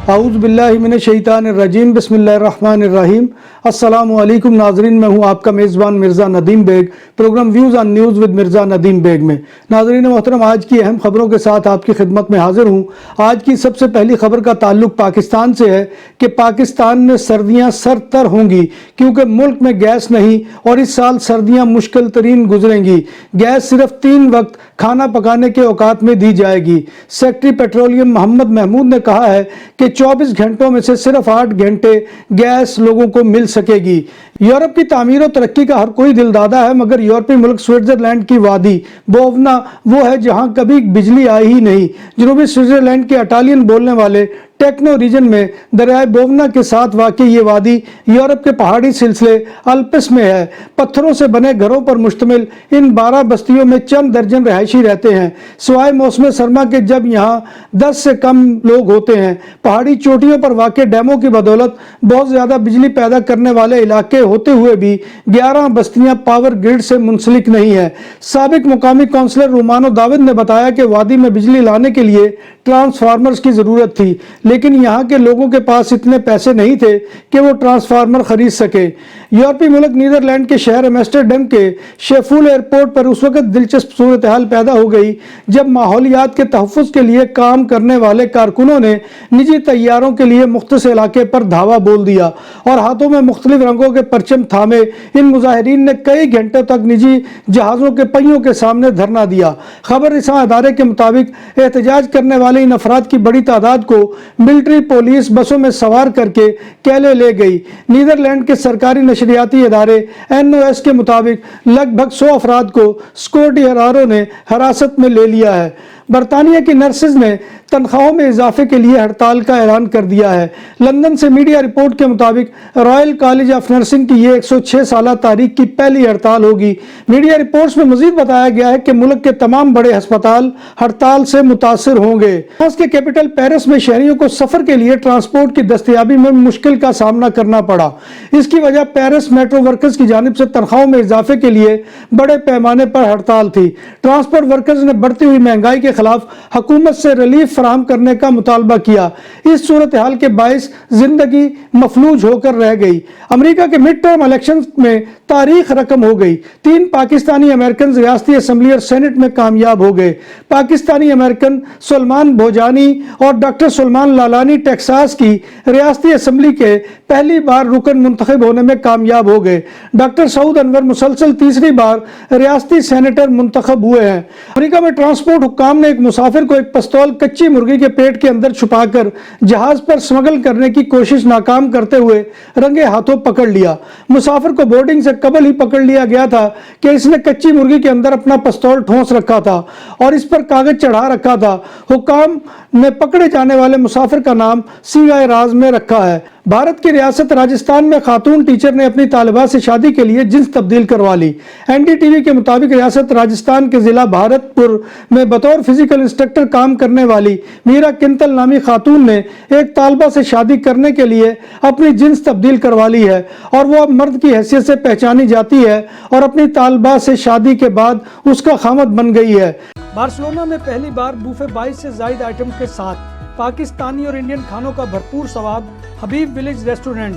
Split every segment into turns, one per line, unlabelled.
اعوذ باللہ من الشیطان الرجیم بسم اللہ الرحمن الرحیم۔ السلام علیکم ناظرین، میں ہوں آپ کا میزبان Mirza Nadeem Baig, programme views on news with Mirza Nadeem Baig میں۔ ناظرین محترم، آج کی اہم خبروں کے ساتھ آپ کی خدمت میں حاضر ہوں۔ آج کی سب سے پہلی خبر کا تعلق پاکستان سے ہے کہ پاکستان میں سردیاں سر تر ہوں گی کیونکہ ملک میں گیس نہیں اور اس سال سردیاں مشکل ترین گزریں گی۔ گیس صرف 3 وقت کھانا پکانے کے اوقات میں دی جائے گی۔ سیکٹری پیٹرولیم محمد محمود نے کہا ہے کہ 24 گھنٹوں میں سے صرف 8 گھنٹے گیس لوگوں کو مل سکے گی۔ یورپ کی تعمیر و ترقی کا ہر کوئی دل دادا ہے، مگر یورپی ملک سوئٹزرلینڈ کی وادی بوونا وہ ہے جہاں کبھی بجلی آئی ہی نہیں۔ جنوبی سوئٹزرلینڈ کے اٹالین بولنے والے ٹیکنو ریجن میں دریائے بوونا کے ساتھ واقع یہ وادی یورپ کے پہاڑی سلسلے الپس میں ہے۔ پتھروں سے بنے گھروں پر مشتمل ان 12 بستیوں میں چند درجن رہائشی رہتے ہیں، سوائے موسم سرما کے جب یہاں 10 سے کم لوگ ہوتے ہیں۔ پہاڑی چوٹیوں پر واقع ڈیموں کی بدولت بہت زیادہ بجلی پیدا کرنے والے علاقے ہوتے ہوئے بھی 11 بستیاں پاور گرڈ سے منسلک نہیں ہیں۔ سابق مقامی کونسلر رومانو داود نے بتایا کہ وادی میں بجلی لانے کے لیے ٹرانسفارمرز کی ضرورت تھی، لیکن یہاں کے لوگوں کے پاس اتنے پیسے نہیں تھے کہ وہ ٹرانسفارمر خرید سکے۔ یورپی ملک نیدرلینڈ کے شہر ایمسٹرڈیم کے شیفول ایئرپورٹ پر اس وقت دلچسپ صورتحال پیدا ہو گئی جب ماحولیات کے تحفظ کے لیے کام کرنے والے کارکنوں نے نجی طیاروں کے لیے مختص علاقے پر دھاوا بول دیا اور ہاتھوں میں مختلف رنگوں کے پرچم تھامے ان مظاہرین نے کئی گھنٹوں تک نجی جہازوں کے پہیوں کے سامنے دھرنا دیا۔ خبر رساں ادارے کے مطابق احتجاج کرنے والے ان افراد کی بڑی تعداد کو ملٹری پولیس بسوں میں سوار کر کے کیلے لے گئی۔ نیدرلینڈ کے سرکاری نشریاتی ادارے NOS کے مطابق لگ بھگ 100 افراد کو سکیورٹی اہلکاروں نے حراست میں لے لیا ہے۔ برطانیہ کی نرسز نے تنخواہوں میں اضافے کے لیے ہڑتال کا اعلان کر دیا ہے۔ لندن سے میڈیا رپورٹ کے مطابق رائل کالج آف نرسنگ کی یہ 106 سالہ تاریخ کی پہلی ہڑتال ہوگی۔ میڈیا رپورٹس میں مزید بتایا گیا ہے کہ ملک کے تمام بڑے ہسپتال ہڑتال سے متاثر ہوں گے۔ فرانس کے کیپٹل پیرس میں شہریوں کو سفر کے لیے ٹرانسپورٹ کی دستیابی میں مشکل کا سامنا کرنا پڑا۔ اس کی وجہ پیرس میٹرو ورکرز کی جانب سے تنخواہوں میں اضافے کے لیے بڑے پیمانے پر ہڑتال تھی۔ ٹرانسپورٹ ورکرز نے بڑھتی ہوئی مہنگائی کے خلاف حکومت سے ریلیف فراہم کرنے کا مطالبہ کیا۔ اس صورتحال کے باعث زندگی مفلوج ہو کر رہ گئی۔ امریکہ کے مڈ ٹرم الیکشن میں تاریخ رقم ہو گئی۔ 3 پاکستانی امریکنز ریاستی اسمبلی اور سینٹ میں کامیاب ہو گئے۔ پاکستانی امریکن سلمان بھوجانی اور ڈاکٹر سلمان لالانی ٹیکساس کی ریاستی اسمبلی کے پہلی بار رکن منتخب ہونے میں کامیاب ہو گئے۔ ڈاکٹر سعود انور مسلسل تیسری بار ریاستی سینیٹر منتخب ہوئے ہیں۔ امریکہ میں ٹرانسپورٹ حکام نے ایک مسافر کو ایک پستول کچی مرغی کے پیٹ کے اندر چھپا کر جہاز پر سمگل کرنے کی کوشش ناکام کرتے ہوئے رنگے ہاتھوں پکڑ لیا۔ مسافر کو بورڈنگ سے قبل ہی پکڑ لیا گیا تھا کہ اس نے کچی مرغی کے اندر اپنا پستول ٹھونس رکھا تھا اور اس پر کاغذ چڑھا رکھا تھا۔ حکام نے پکڑے جانے والے مسافر کا نام سنگائے راز میں رکھا ہے۔ بھارت کی ریاست راجستھان میں خاتون ٹیچر نے اپنی طالبہ سے شادی کے لیے جنس تبدیل کروا لی۔ NDTV کے مطابق ریاست راجستھان کے ضلع بھارت پور میں بطور فزیکل انسٹرکٹر کام کرنے والی میرا کنتل نامی خاتون نے ایک طالبہ سے شادی کرنے کے لیے اپنی جنس تبدیل کروا لی ہے اور وہ اب مرد کی حیثیت سے پہچانی جاتی ہے اور اپنی طالبہ سے شادی کے بعد اس کا خامد بن گئی ہے۔ بارسلونا میں پہلی بار بوفے 22 سے زائد آئٹم کے ساتھ پاکستانی اور انڈین کھانوں کا بھرپور سواد، حبیب ولیج ریسٹورنٹ۔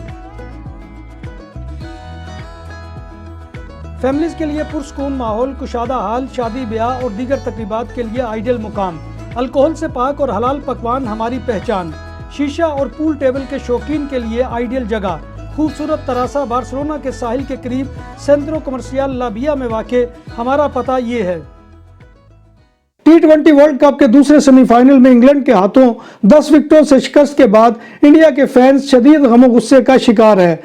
فیملیز کے لیے پرسکون ماحول، کشادہ حال، شادی بیاہ اور دیگر تقریبات کے لیے آئیڈیل مقام۔ الکوہل سے پاک اور حلال پکوان ہماری پہچان۔ شیشہ اور پول ٹیبل کے شوقین کے لیے آئیڈیل جگہ۔ خوبصورت تراسا بارسلونا کے ساحل کے قریب سینٹرو کمرشیال لابیا میں واقع۔ ہمارا پتہ یہ ہے۔ T20 ورلڈ کپ کے دوسرے سیمی فائنل میں انگلینڈ کے ہاتھوں 10 وکٹوں سے شکست کے بعد انڈیا کے فینس شدید غم و غصے کا شکار ہیں۔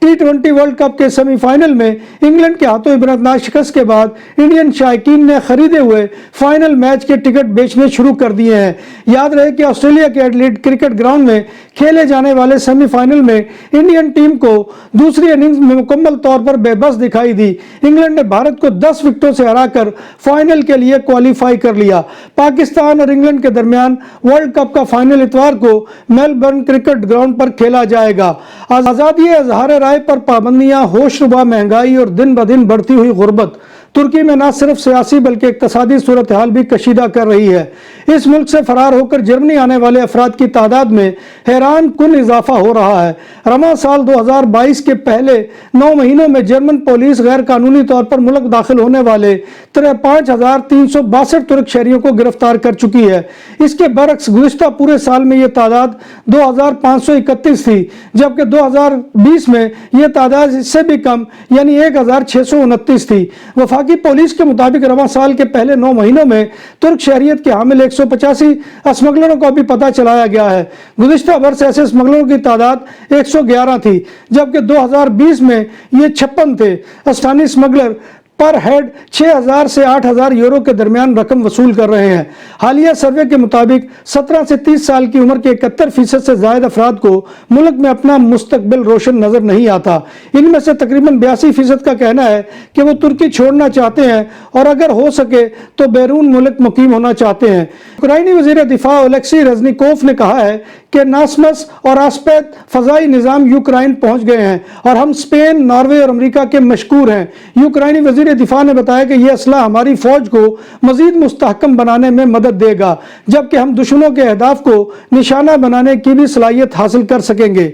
T20 ورلڈ کپ کے سیمی فائنل میں انگلینڈ کے ہاتھوں عبرتناک شکست کے بعد انڈین شائقین نے خریدے ہوئے فائنل میچ کے ٹکٹ بیچنے شروع کر دیے ہیں۔ یاد رہے کہ آسٹریلیا کے ایڈلیڈ کرکٹ گراؤنڈ میں کھیلے جانے والے سیمی فائنل میں انڈین ٹیم کو دوسری اننگز میں مکمل طور پر بے بس دکھائی دی۔ انگلینڈ نے بھارت کو 10 وکٹوں سے ہرا کر فائنل کے لیے کوالیفائی کر لیا۔ پاکستان اور انگلینڈ کے درمیان ورلڈ کپ کا فائنل اتوار کو میلبرن کرکٹ گراؤنڈ پر کھیلا جائے گا۔ آزادی اظہار رائے پر پابندیاں، ہوش ربا مہنگائی اور دن بدن بڑھتی ہوئی غربت ترکی میں نہ صرف سیاسی بلکہ اقتصادی صورتحال بھی کشیدہ کر رہی ہے۔ اس ملک سے فرار ہو کر جرمنی آنے والے افراد کی تعداد میں حیران کن اضافہ ہو رہا ہے۔ رواں سال 2022 کے پہلے 9 مہینوں میں جرمن پولیس غیر قانونی طور پر ملک داخل ہونے والے 53,362 ترک شہریوں کو گرفتار کر چکی ہے۔ اس کے برعکس گزشتہ پورے سال میں یہ تعداد 2,531 تھی، جبکہ 2020 میں یہ تعداد اس سے بھی کم یعنی 1,629 تھی۔ وفاقی پولیس کے مطابق رواں سال کے پہلے 9 مہینوں میں ترک شہریت کے حامل 185 اسمگلروں کو بھی پتہ چلایا گیا ہے۔ گزشتہ برس ایسے اسمگلروں کی تعداد 111 تھی، جبکہ 2020 میں یہ 56 تھے۔ اسٹانی اسمگلر پر ہیڈ 6,000 سے 8,000 یورو کے درمیان رقم وصول کر رہے ہیں۔ حالیہ سروے کے مطابق 17 سے 30 سال کی عمر کے 71% سے زائد افراد کو ملک میں اپنا مستقبل روشن نظر نہیں آتا۔ ان میں سے تقریباً 82% کا کہنا ہے کہ وہ ترکی چھوڑنا چاہتے ہیں اور اگر ہو سکے تو بیرون ملک مقیم ہونا چاہتے ہیں۔ یوکرائنی وزیر دفاع اولیکسی رزنیکوف نے کہا ہے کہ ناسمس اور آسپیت فضائی نظام یوکرائن پہنچ گئے ہیں اور ہم اسپین، ناروے اور امریکہ کے مشکور ہیں۔ یوکرائنی وزیر دفاع نے بتایا کہ یہ اسلحہ ہماری فوج کو مزید مستحکم بنانے میں مدد دے گا، جبکہ ہم دشمنوں کے اہداف کو نشانہ بنانے کی بھی صلاحیت حاصل کر سکیں گے۔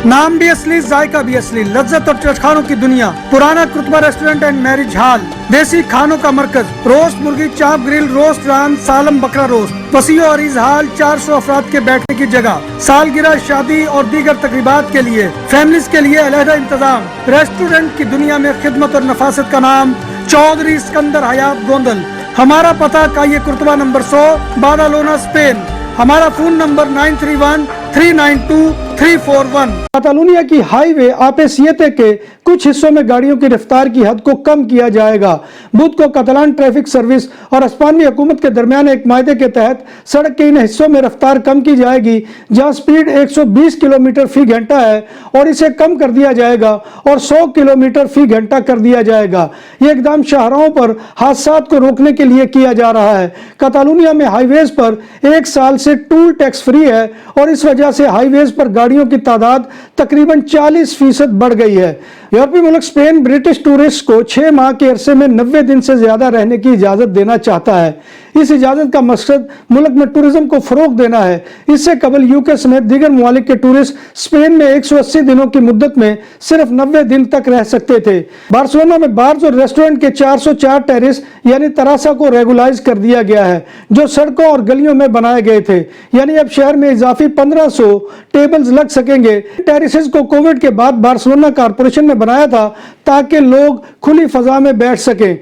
نام بھی اصلی، ذائقہ بھی اصلی، لذت اور چٹخانوں کی دنیا، پرانا کرتبہ ریسٹورنٹ اینڈ میرج ہال، دیسی کھانوں کا مرکز، روسٹ مرغی، چاپ گرل، روسٹ ران، سالم بکرا روسٹ، وسیع و عریض ہال، 400 افراد کے بیٹھنے کی جگہ، سالگرہ، شادی اور دیگر تقریبات کے لیے، فیملیز کے لیے علیحدہ انتظام۔ ریسٹورنٹ کی دنیا میں خدمت اور نفاست کا نام چودھری اسکندر حیات گوندل۔ ہمارا پتہ کائیے کرتبہ نمبر 100، بادالونا، اسپین۔ ہمارا فون نمبر 9313923341۔ کاتالونیا کی ہائی وے آپے سیتے کے کچھ حصوں میں گاڑیوں کی رفتار کی حد کو کم کیا جائے گا۔ بدھ کو کاتالان ٹریفک سروس اور اسپانوی حکومت کے درمیان ایک معاہدے کے تحت سڑک کے ان حصوں میں رفتار کم کی جائے گی جہاں سپیڈ 120 کلومیٹر فی گھنٹہ ہے اور اسے کم کر دیا جائے گا اور 100 کلومیٹر فی گھنٹہ کر دیا جائے گا۔ یہ اقدام شاہراہوں پر حادثات کو روکنے کے لیے کیا جا رہا ہے۔ کاتالونیا میں ہائی ویز پر 1 سال سے ٹول ٹیکس فری ہے اور اس وجہ سے ہائی ویز پر گاڑیوں کی تعداد تقریباً 40% بڑھ گئی ہے۔ یورپی ملک اسپین برٹش ٹورسٹ کو 6 ماہ کے عرصے میں 90 دن سے زیادہ رہنے کی اجازت دینا چاہتا ہے۔ اس اجازت کا مقصد ملک میں ٹورزم کو فروغ دینا ہے۔ اس سے قبل یوکے سمیت دیگر ممالک کے ٹورسٹ اسپین میں 180 دنوں کی مدت میں صرف 90 دن تک رہ سکتے تھے۔ بارسلونا میں بارز اور ریسٹورنٹ کے 404 ٹیرس یعنی تراسا کو ریگولائز کر دیا گیا ہے جو سڑکوں اور گلیوں میں بنائے گئے تھے، یعنی اب شہر میں اضافی 1500 ٹیبلز لگ سکیں گے۔ ٹیرسز کو کووڈ کے بعد بارسلونا کارپوریشن نے بنایا تھا تاکہ لوگ کھلی فضا میں بیٹھ سکیں۔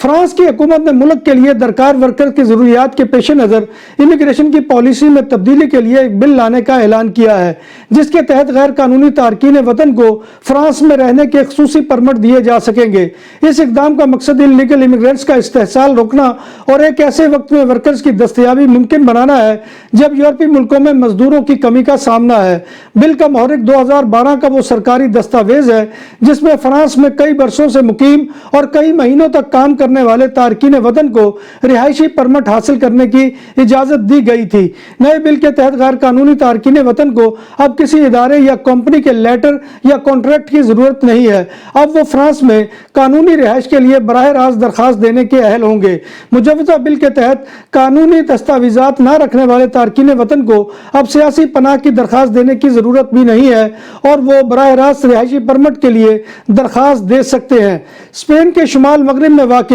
فرانس کی حکومت نے ملک کے لیے درکار ورکر کی ضروریات کے پیش نظر امیگریشن کی پالیسی میں تبدیلی کے لیے ایک بل لانے کا اعلان کیا ہے جس کے تحت غیر قانونی تارکین وطن کو فرانس میں رہنے کے خصوصی پرمٹ دیے جا سکیں گے۔ اس اقدام کا مقصد انلیگل امیگرینٹس کا استحصال روکنا اور ایک ایسے وقت میں ورکرز کی دستیابی ممکن بنانا ہے جب یورپی ملکوں میں مزدوروں کی کمی کا سامنا ہے۔ بل کا محرک 2012 کا وہ سرکاری دستاویز ہے جس میں فرانس میں کئی برسوں سے مقیم اور کئی مہینوں تک کام کرنے والے تارکین وطن کو رہائشی پرمٹ حاصل کرنے کی اجازت دی گئی تھی۔ نئے بل کے تحت غیر قانونی تارکین وطن کو اب کسی ادارے یا کمپنی کے لیٹر یا کانٹریکٹ کی ضرورت نہیں ہے۔ اب وہ فرانس میں قانونی رہائش کے لیے براہ راست درخواست دینے کے اہل ہوں گے۔ مجوزہ بل کے تحت قانونی دستاویزات نہ رکھنے والے تارکین وطن کو اب سیاسی پناہ کی درخواست دینے کی ضرورت بھی نہیں ہے اور وہ براہ راست رہائشی پرمٹ کے لیے درخواست دے سکتے ہیں۔ اسپین کے شمال مغرب میں واقع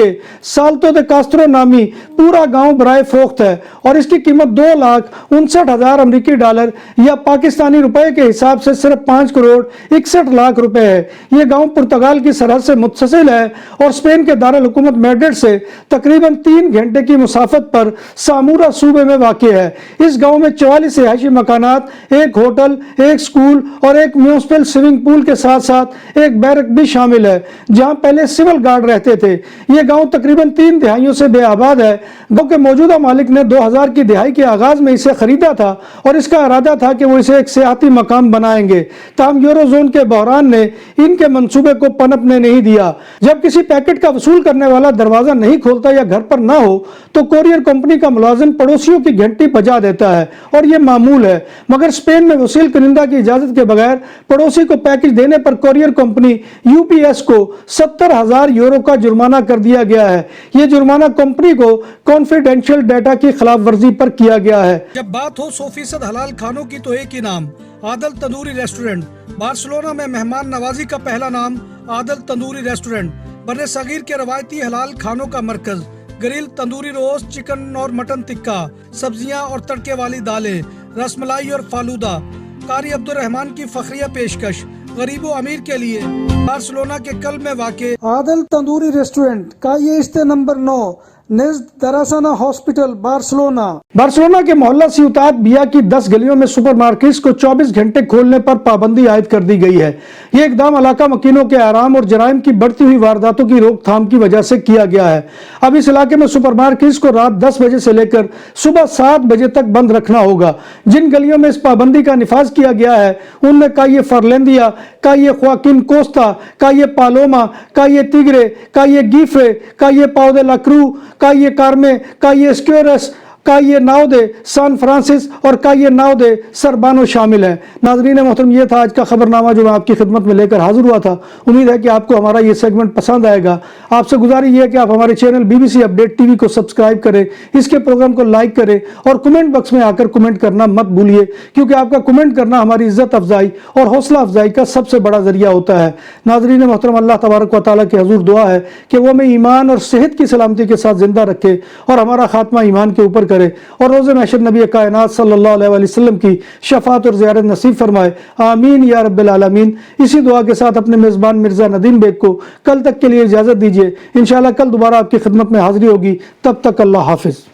سالتو دے کاسترو نامی پورا گاؤں برائے فروخت ہے اور اس کی قیمت 2,59,000 امریکی ڈالر یا پاکستانی روپے کے حساب سے صرف 5 کروڑ 61 لاکھ روپے ہے۔ یہ گاؤں پرتگال کی سرحد سے متصل ہے اور اسپین کے دارالحکومت میڈرڈ سے تقریباً 3 گھنٹے کی مسافت پر سامورا صوبے میں واقع ہے۔ اس گاؤں میں 44 رہائشی مکانات، ایک ہوٹل، ایک سکول اور ایک میونسپل سوئمنگ پول کے ساتھ ساتھ ایک بیرک بھی شامل ہے جہاں پہلے سول گارڈ رہتے تھے۔ یہ گاؤں تقریباً 3 دہائیوں سے بے آباد ہے۔ گاؤں کے موجودہ مالک نے 2000 کی دہائی کے آغاز میں اسے خریدا تھا اور اس کا ارادہ تھا کہ وہ اسے ایک سیاحتی مقام بنائیں گے، تاہم یورو زون کے بحران نے ان کے منصوبے کو پنپنے نہیں دیا۔ جب کسی پیکٹ کا وصول کرنے والا دروازہ نہیں کھولتا یا گھر پر نہ ہو تو کوریئر کمپنی کا ملازم پڑوسیوں کی گھنٹی بجا دیتا ہے اور یہ معمول ہے، مگر اسپین میں وصول کنندہ کی اجازت کے بغیر پڑوسی کو پیکج دینے پر کوریئر کمپنی UPS کو 6,000 یورو کا جرمانہ کر دیا گیا ہے۔ یہ جرمانہ کمپنی کو کانفیڈینشیل ڈیٹا کی خلاف ورزی پر کیا گیا ہے۔
جب بات ہو 100% حلال کھانوں کی تو ایک ہی نام، عادل تندوری ریسٹورنٹ۔ بارسلونا میں مہمان نوازی کا پہلا نام عادل تندوری ریسٹورنٹ، بر صغیر کے روایتی حلال کھانوں کا مرکز۔ گرل تندوری روسٹ، چکن اور مٹن ٹکا، سبزیاں اور تڑکے والی دالیں، رس ملائی اور فالودہ۔ قاری عبد الرحمن کی فخریہ پیشکش، غریب و امیر کے لیے۔ بارسلونا کے قلب میں واقع
عادل تندوری ریسٹورنٹ کا یہ استے نمبر 9 نزد دراسانہ ہاسپٹل بارسلونا کے محلہ سیوتات بیا کی 10 گلیوں میں سپر مارکیٹس کو 24 گھنٹے کھولنے پر پابندی عائد کر دی گئی ہے۔ یہ اقدام علاقہ مکینوں کے آرام اور جرائم کی بڑھتی ہوئی وارداتوں کی روک تھام کی وجہ سے کیا گیا ہے۔ اب اس علاقے میں سپر مارکیٹس کو رات 10 بجے سے لے کر صبح 7 بجے تک بند رکھنا ہوگا۔ جن گلیوں میں اس پابندی کا نفاذ کیا گیا ہے ان میں کایے فرلندیا، کایے خواکین کوستا، کایے پالوما، کایے تیگرے، کایے گیفرے، کایے پاؤ دے لا کرو، کایے کارمے، کایے اسکیورس، کایے ناو دے سان فرانسس اور کایے ناو دے سربانو شامل ہیں۔ ناظرین محترم، یہ تھا آج کا خبرنامہ جو میں آپ کی خدمت میں لے کر حاضر ہوا تھا۔ امید ہے کہ آپ کو ہمارا یہ سیگمنٹ پسند آئے گا۔ آپ سے گزارش یہ ہے کہ آپ ہمارے چینل BBC اپڈیٹ TV کو سبسکرائب کریں، اس کے پروگرام کو لائک کریں اور کمنٹ باکس میں آ کر کمنٹ کرنا مت بھولیے، کیونکہ آپ کا کمنٹ کرنا ہماری عزت افزائی اور حوصلہ افزائی کا سب سے بڑا ذریعہ ہوتا ہے۔ ناظرین محترم، اللہ تبارک و تعالیٰ کے حضور دعا ہے کہ وہ ہمیں ایمان اور صحت کی سلامتی کے ساتھ زندہ رکھے اور ہمارا خاتمہ ایمان کے اوپر کرے اور روز محشر نبی کائنات صلی اللہ علیہ وآلہ وسلم کی شفاعت اور زیارت نصیب فرمائے، آمین یا رب العالمین۔ اسی دعا کے ساتھ اپنے میزبان مرزا ندیم بیگ کو کل تک کے لیے اجازت دیجیے۔ انشاءاللہ کل دوبارہ آپ کی خدمت میں حاضری ہوگی، تب تک اللہ حافظ۔